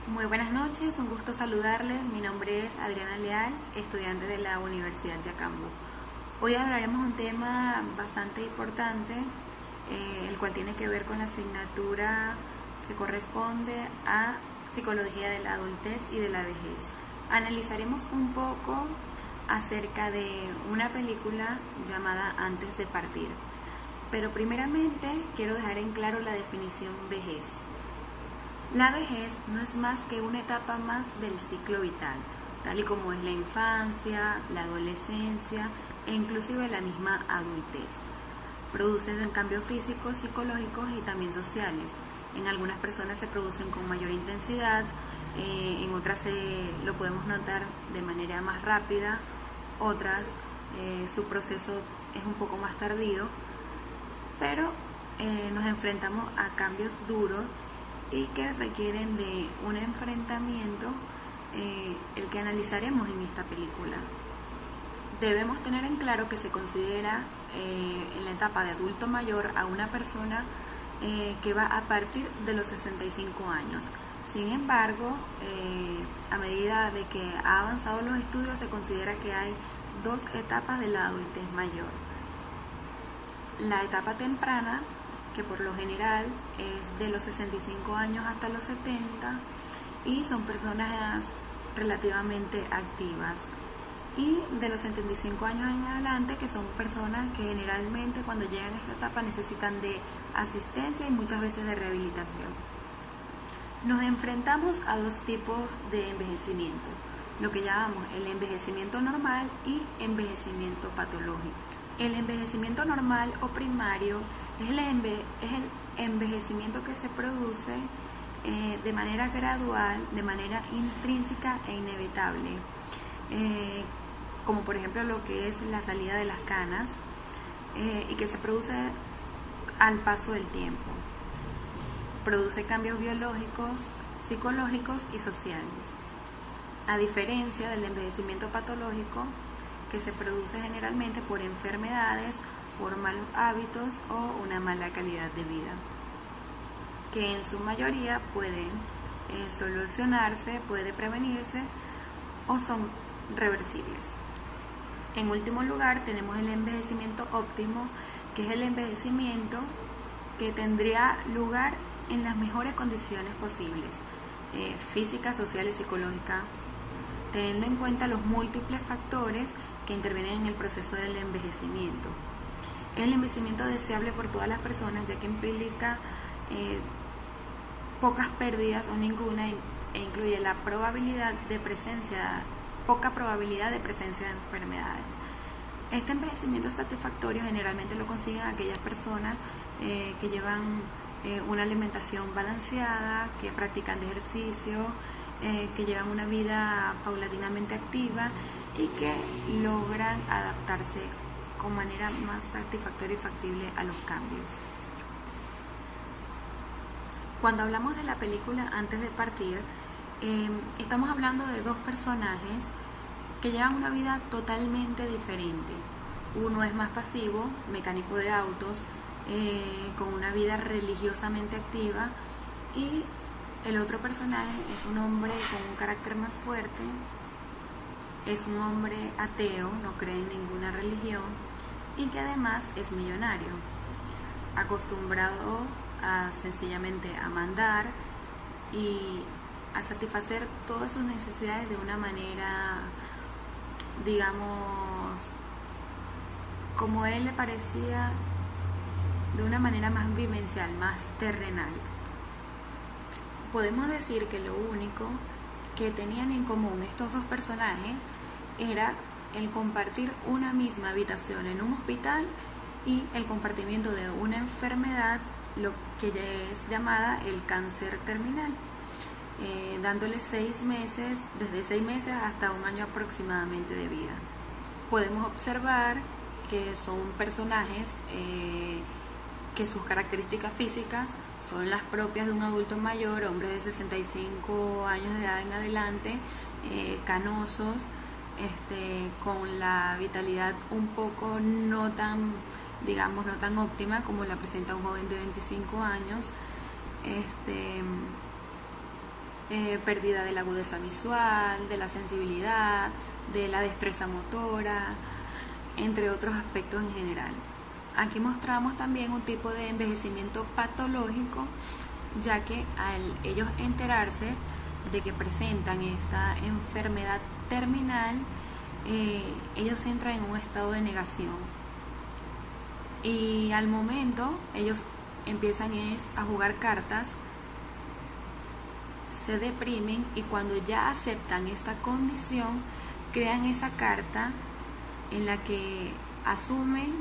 Muy buenas noches, un gusto saludarles. Mi nombre es Adriana Leal, estudiante de la Universidad Yacambo. Hoy hablaremos un tema bastante importante, el cual tiene que ver con la asignatura que corresponde a Psicología de la Adultez y de la Vejez. Analizaremos un poco acerca de una película llamada Antes de Partir. Pero primeramente quiero dejar en claro la definición vejez. La vejez no es más que una etapa más del ciclo vital, tal y como es la infancia, la adolescencia e inclusive la misma adultez. Produce cambios físicos, psicológicos y también sociales. En algunas personas se producen con mayor intensidad, en otras lo podemos notar de manera más rápida, otras su proceso es un poco más tardío, pero nos enfrentamos a cambios duros y que requieren de un enfrentamiento, el que analizaremos en esta película. Debemos tener en claro que se considera en la etapa de adulto mayor a una persona que va a partir de los 65 años. Sin embargo, a medida de que ha avanzado los estudios, se considera que hay dos etapas de la adultez mayor. La etapa temprana, que por lo general es de los 65 años hasta los 70 y son personas relativamente activas, y de los 75 años en adelante, que son personas que generalmente cuando llegan a esta etapa necesitan de asistencia y muchas veces de rehabilitación. Nos enfrentamos a dos tipos de envejecimiento, lo que llamamos el envejecimiento normal y envejecimiento patológico. El envejecimiento normal o primario es el envejecimiento que se produce de manera gradual, de manera intrínseca e inevitable, como por ejemplo lo que es la salida de las canas, y que se produce al paso del tiempo. Produce cambios biológicos, psicológicos y sociales. A diferencia del envejecimiento patológico, que se produce generalmente por enfermedades, por malos hábitos o una mala calidad de vida, que en su mayoría pueden solucionarse, puede prevenirse o son reversibles. En último lugar, tenemos el envejecimiento óptimo, que es el envejecimiento que tendría lugar en las mejores condiciones posibles, físicas, sociales y psicológicas, teniendo en cuenta los múltiples factores que intervienen en el proceso del envejecimiento. Es el envejecimiento deseable por todas las personas, ya que implica pocas pérdidas o ninguna, e incluye la probabilidad de poca probabilidad de presencia de enfermedades. Este envejecimiento satisfactorio generalmente lo consiguen aquellas personas que llevan una alimentación balanceada, que practican ejercicio, que llevan una vida paulatinamente activa y que logran adaptarse con manera más satisfactoria y factible a los cambios. Cuando hablamos de la película Antes de Partir, estamos hablando de dos personajes que llevan una vida totalmente diferente. Uno es más pasivo, mecánico de autos, con una vida religiosamente activa, y el otro personaje es un hombre con un carácter más fuerte, es un hombre ateo, no cree en ninguna religión y que además es millonario, acostumbrado a sencillamente a mandar y a satisfacer todas sus necesidades de una manera, digamos, como a él le parecía, de una manera más vivencial, más terrenal. Podemos decir que lo único que tenían en común estos dos personajes era el compartir una misma habitación en un hospital y el compartimiento de una enfermedad, lo que es llamada el cáncer terminal, dándole 6 meses, desde 6 meses hasta 1 año aproximadamente de vida. Podemos observar que son personajes que sus características físicas son las propias de un adulto mayor, hombres de 65 años de edad en adelante, canosos, con la vitalidad un poco no tan óptima como la presenta un joven de 25 años, pérdida de la agudeza visual, de la sensibilidad, de la destreza motora, entre otros aspectos en general. Aquí mostramos también un tipo de envejecimiento patológico, ya que al ellos enterarse de que presentan esta enfermedad terminal, ellos entran en un estado de negación. Y al momento ellos empiezan a jugar cartas, se deprimen y cuando ya aceptan esta condición, crean esa carta en la que asumen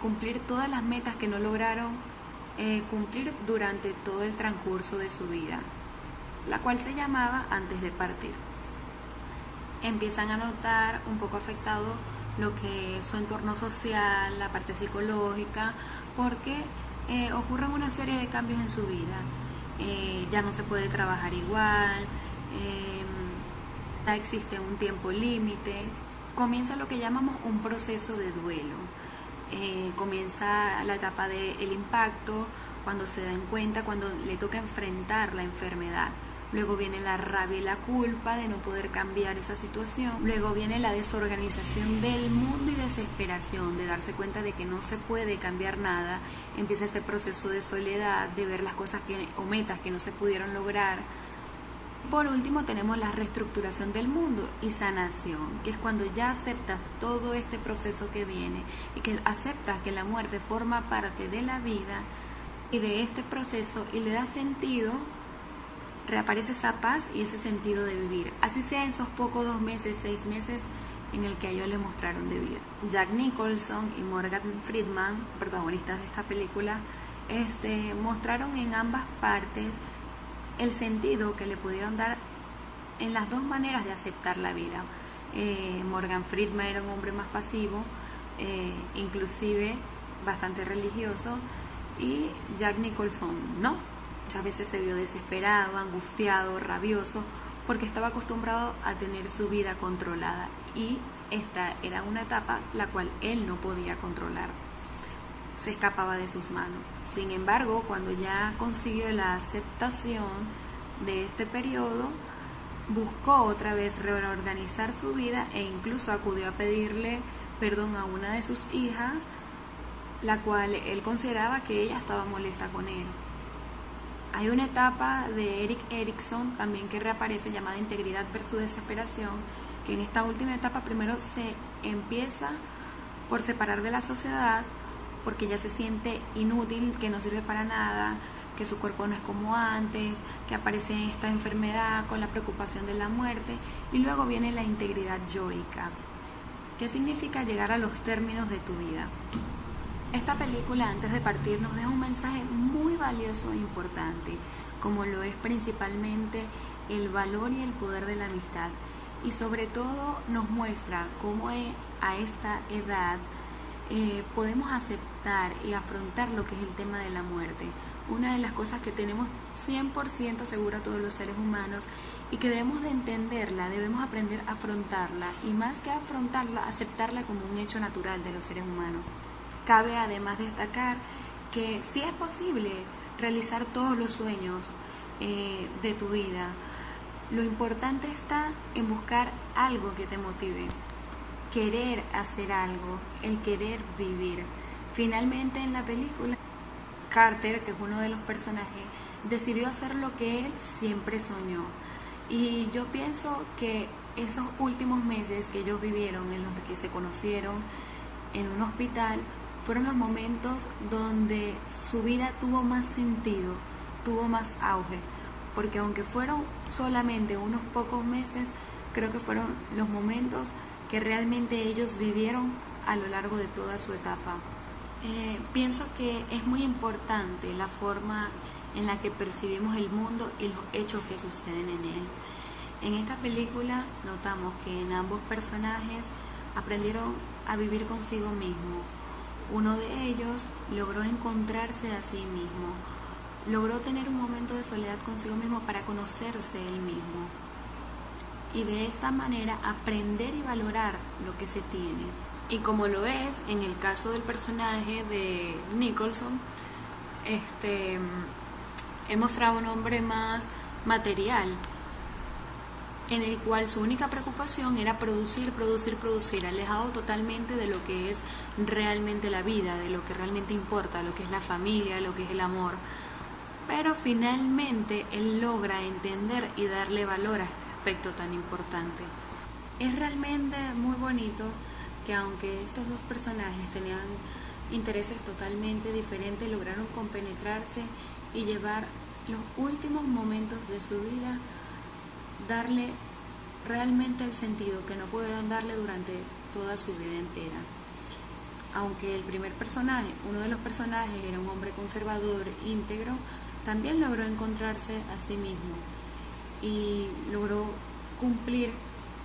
cumplir todas las metas que no lograron cumplir durante todo el transcurso de su vida, la cual se llamaba antes de partir. Empiezan a notar un poco afectado lo que es su entorno social, la parte psicológica, porque ocurren una serie de cambios en su vida. Ya no se puede trabajar igual, ya existe un tiempo límite, comienza lo que llamamos un proceso de duelo. Comienza la etapa del impacto, cuando se dan cuenta, cuando le toca enfrentar la enfermedad. Luego viene la rabia y la culpa de no poder cambiar esa situación. Luego viene la desorganización del mundo y desesperación de darse cuenta de que no se puede cambiar nada. Empieza ese proceso de soledad, de ver las cosas o metas que no se pudieron lograr. Por último tenemos la reestructuración del mundo y sanación, que es cuando ya aceptas todo este proceso que viene y que aceptas que la muerte forma parte de la vida y de este proceso y le da sentido. Reaparece esa paz y ese sentido de vivir, así sea en esos pocos 2 meses, 6 meses en el que a ellos les mostraron de vida. Jack Nicholson y Morgan Freeman, protagonistas de esta película, mostraron en ambas partes el sentido que le pudieron dar en las dos maneras de aceptar la vida. Morgan Freeman era un hombre más pasivo, inclusive bastante religioso, y Jack Nicholson no. Muchas veces se vio desesperado, angustiado, rabioso, porque estaba acostumbrado a tener su vida controlada y esta era una etapa la cual él no podía controlar, se escapaba de sus manos. Sin embargo, cuando ya consiguió la aceptación de este periodo, buscó otra vez reorganizar su vida e incluso acudió a pedirle perdón a una de sus hijas, la cual él consideraba que ella estaba molesta con él. Hay una etapa de Erik Erikson también que reaparece llamada integridad versus desesperación, que en esta última etapa primero se empieza por separar de la sociedad porque ya se siente inútil, que no sirve para nada, que su cuerpo no es como antes, que aparece esta enfermedad con la preocupación de la muerte, y luego viene la integridad yoica. ¿Qué significa llegar a los términos de tu vida? Esta película, antes de partir, nos deja un mensaje muy valioso e importante, como lo es principalmente el valor y el poder de la amistad. Y sobre todo nos muestra cómo a esta edad podemos aceptar y afrontar lo que es el tema de la muerte. Una de las cosas que tenemos 100% segura todos los seres humanos y que debemos de entenderla, debemos aprender a afrontarla y más que afrontarla, aceptarla como un hecho natural de los seres humanos. Cabe además destacar que sí es posible realizar todos los sueños de tu vida. Lo importante está en buscar algo que te motive, querer hacer algo, el querer vivir. Finalmente en la película, Carter, que es uno de los personajes, decidió hacer lo que él siempre soñó. Y yo pienso que esos últimos meses que ellos vivieron, en los que se conocieron en un hospital, fueron los momentos donde su vida tuvo más sentido, tuvo más auge, porque aunque fueron solamente unos pocos meses, creo que fueron los momentos que realmente ellos vivieron a lo largo de toda su etapa. Pienso que es muy importante la forma en la que percibimos el mundo y los hechos que suceden en él. En esta película notamos que en ambos personajes aprendieron a vivir consigo mismo. Uno de ellos logró encontrarse a sí mismo, logró tener un momento de soledad consigo mismo para conocerse él mismo y de esta manera aprender y valorar lo que se tiene. Y como lo es en el caso del personaje de Nicholson, he mostrado un hombre más material, en el cual su única preocupación era producir, producir, producir, alejado totalmente de lo que es realmente la vida, de lo que realmente importa, lo que es la familia, lo que es el amor. Pero finalmente él logra entender y darle valor a este aspecto tan importante. Es realmente muy bonito que aunque estos dos personajes tenían intereses totalmente diferentes, lograron compenetrarse y llevar los últimos momentos de su vida, darle realmente el sentido que no pudieron darle durante toda su vida entera. Aunque el primer personaje, uno de los personajes, era un hombre conservador, íntegro, también logró encontrarse a sí mismo y logró cumplir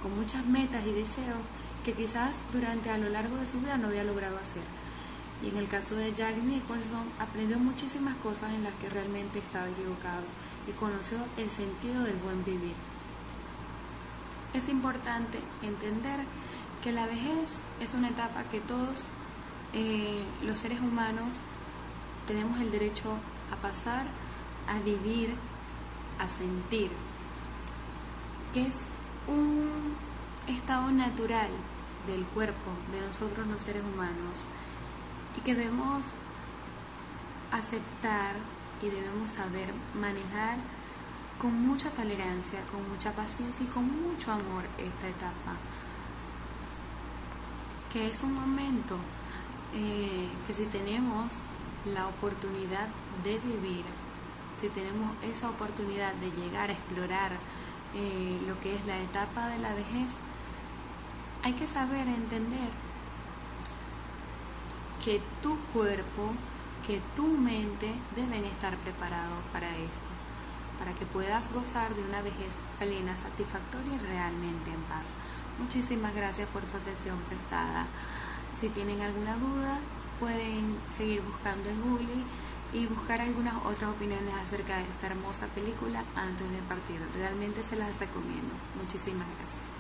con muchas metas y deseos que quizás durante a lo largo de su vida no había logrado hacer. Y en el caso de Jack Nicholson, aprendió muchísimas cosas en las que realmente estaba equivocado y conoció el sentido del buen vivir. Es importante entender que la vejez es una etapa que todos los seres humanos tenemos el derecho a pasar, a vivir, a sentir, que es un estado natural del cuerpo de nosotros los seres humanos y que debemos aceptar y debemos saber manejar con mucha tolerancia, con mucha paciencia y con mucho amor esta etapa, que es un momento que si tenemos la oportunidad de vivir, si tenemos esa oportunidad de llegar a explorar lo que es la etapa de la vejez, hay que saber entender que tu cuerpo, que tu mente deben estar preparados para esto, para que puedas gozar de una vejez plena, satisfactoria y realmente en paz. Muchísimas gracias por su atención prestada. Si tienen alguna duda, pueden seguir buscando en Google y buscar algunas otras opiniones acerca de esta hermosa película antes de partir. Realmente se las recomiendo. Muchísimas gracias.